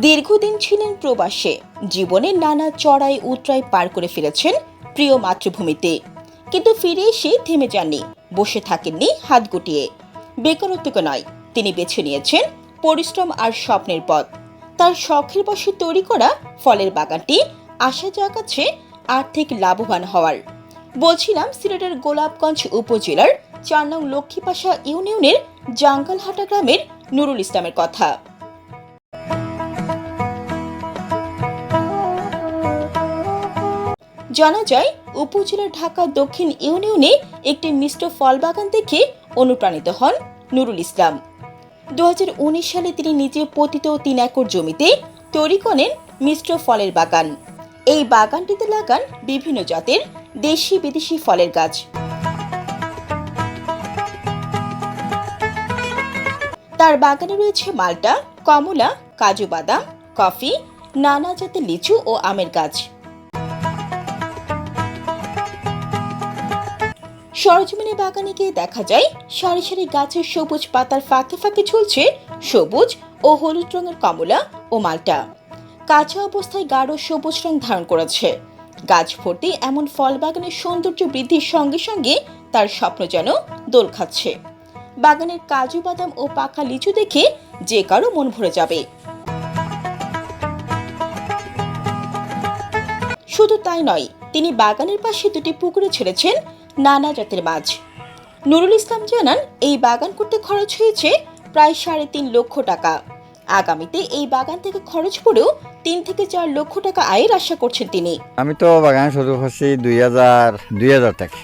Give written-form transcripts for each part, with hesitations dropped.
দীর্ঘদিন ছিলেন প্রবাসে, জীবনের নানা চড়াই উতরাই পার করে ফিরেছেন প্রিয় মাতৃভূমিতে। কিন্তু ফিরে এসে থেমে যাননি, বসে থাকেননি হাত গুটিয়ে। বেকারত্বকে নয়, তিনি বেছে নিয়েছেন পরিশ্রম আর স্বপ্নের পথ। তার শখের বশে তৈরি করা ফলের বাগানটি আশা জাগাচ্ছে আর্থিক লাভবান হওয়ার। বলছিলাম সিলেটের গোলাপগঞ্জ উপজেলার ৪ নং লক্ষ্মীপাশা ইউনিয়নের জাঙ্গালহাটা গ্রামের নুরুল ইসলামের কথা। জানা যায়, উপজেলার ঢাকা দক্ষিণ ইউনিয়নে একটি মিষ্ট ফল বাগান দেখে অনুপ্রাণিত হন নুরুল ইসলাম। ২০১৯ সালে তিনি নিজে পতিত ৩ একর জমিতে তৈরি করেন মিষ্ট ফলের বাগান। এই বাগানটিতে লাগান বিভিন্ন জাতের দেশি বিদেশি ফলের গাছ। তার বাগানে রয়েছে মাল্টা, কমলা, কাজু বাদাম, কফি, নানা জাতের লিচু ও আমের গাছ। সরজমিনে বাগানে গিয়ে দেখা যায়, সারি সারি গাছের সবুজ পাতার ফাঁকে ফাঁকে ঝুলছে সবুজ ও হলুদ রঙের কমলা ও মাল্টা। কাঁচা অবস্থায় গাঢ় সবুজ রং ধারণ করেছে। গাছ ভর্তি এমন ফল বাগানের সৌন্দর্য বৃদ্ধির সঙ্গে সঙ্গে তার স্বপ্ন যেন দোল খাচ্ছে। বাগানের কাজু বাদাম ও পাকা লিচু দেখে যে কারো মন ভরে যাবে। শুধু তাই নয়, তিনি বাগানের পাশে 2টি পুকুরে ছেড়েছেন নানা জাতের মাছ। নুরুল ইসলাম জানান, এই বাগান করতে খরচ হয়েছে প্রায় ৩.৫ লক্ষ টাকা। আগামীতে এই বাগান থেকে খরচ পড়েও ৩ থেকে ৪ লক্ষ টাকা আয়ের আশা করছেন তিনি। আমি তো বাগান শুরু করছি ২০০০ থেকে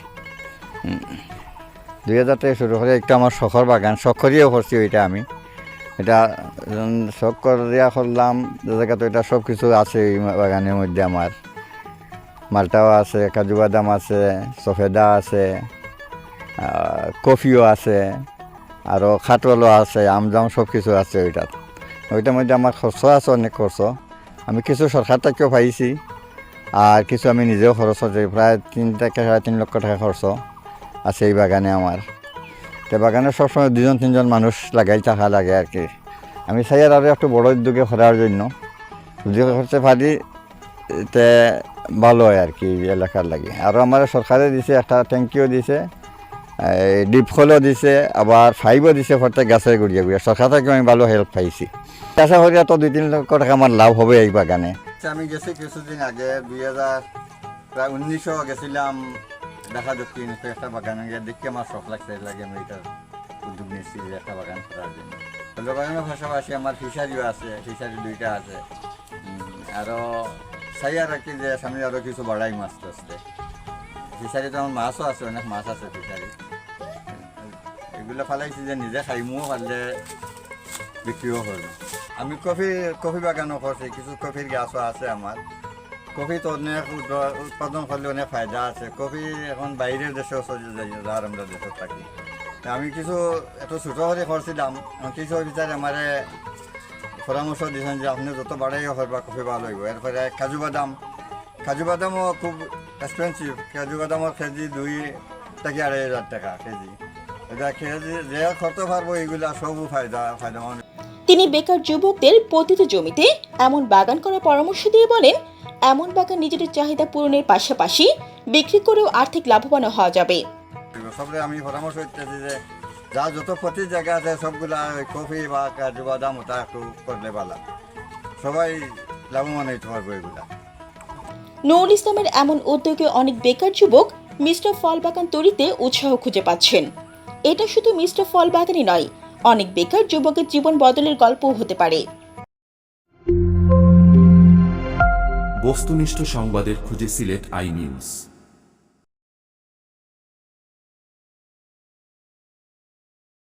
২০০০ থেকে শুরু করে একটা আমার শখের বাগান, শখ করিয়েও করছি ওইটা। আমি এটা শখ করিয়া করলাম জায়গা, তো এটা সব কিছু আছে এই বাগানের মধ্যে। আমার মালটাও আছে, কাজু বাদাম আছে, সফেদা আছে, কফিও আছে, আরও খাটলও আছে, আমজাম সব কিছু আছে ওইটার মধ্যে আমার খরচ আছে, অনেক খরচ। আমি কিছু সরকার থেকেও পাইছি, আর কিছু আমি নিজেও খরচ আছে, প্রায় ৩ থেকে ৩.৫ লক্ষ টাকা খরচ আছে এই বাগানে আমার। তো বাগানে সবসময় 2-3জন মানুষ লাগাই থাকা লাগে আর কি। আমি চাই আর একটু বড় উদ্যোগে করার জন্য, যদি করতে পারি তে ভালো হয় আর কি এলাকার লাগে। আরও আমার সরকারে দিছে, একটা ট্যাঙ্কিও দিছে, ডিপ কলও দিছে, আবার ফাইভও দিছে প্রত্যেক গাছের গুড়িয়ে গুড়িয়ে। সরকার থেকে আমি ভালো হেল্প পাইছি। আশা করি তো 2-3 লক্ষ টাকা আমার লাভ হবে এই বাগানে। আমি গেছি কিছুদিন আগে, 2019 গেছিলাম দেখা দক্ষিণ একটা বাগানে গিয়ে দেখি আমার শখ লাগছে, লাগে আমি এটার উদ্যোগ নিচ্ছি একটা বাগান করার জন্য। বাগানের পাশাপাশি আমার ফিশারিও আছে, ফিশারি 2টা আছে। আরও চাই আর কি যে সামনে আরও কিছু বাড়াই মাছ আসতে। ফিশারিতে আমার মাছও আছে, অনেক মাছ আছে ফিশারি। এগুলো ফালাইছি যে নিজে খাইমও, পারলে বিক্রিও করবো। আমি কফি বাগানও করছি, কিছু কফির গাছও আছে আমার। কফি তো অনেক উৎপাদন করলে অনেক ফায়দা আছে। কফি এখন বাইরের দেশেও চলে যাই, যার আমরা দেশে থাকি। আমি কিছু একটু ছোটো করে করছিলাম, কিছু বিচারে আমারে পরামর্শ দিয়েছেন যে আপনি যত বাড়াইও করবা কফি ভালো হইব। এরপরে কাজু বাদামও খুব এক্সপেন্সিভ। কাজু বাদামের কেজি 2 থেকে 2.5 টাকা কেজি। এটা কেজি যে করতে পারবো, এইগুলা সবও ফায়দামান। তিনি বেকার যুবকদের পতিত জমিতে এমন বাগান করার পরামর্শ দিয়ে বলেন, এমন বাগান নিজেদের চাহিদা পূরণের পাশাপাশি বিক্রি করেও আর্থিক লাভবান হওয়া যাবে। সবরে আমি পরামর্শ দিতেছি যে যা যত প্রতি জায়গা আছে সবগুলা কফি বা কাজু বাদাম ওটা একটু করলে ভালো, সবাই লাভবান হইতে পারবো এগুলা। নুরুল ইসলামের এমন উদ্যোগে অনেক বেকার যুবক মিষ্ট ফল বাগান তৈরিতে উৎসাহ খুঁজে পাচ্ছেন। এটা শুধু মিষ্ট ফল বাগানই নয়, অনেক বেকার যুবকের জীবন বদলের গল্পও হতে পারে। বস্তুনিষ্ঠ সংবাদের খুঁজে সিলেট আই নিউজ।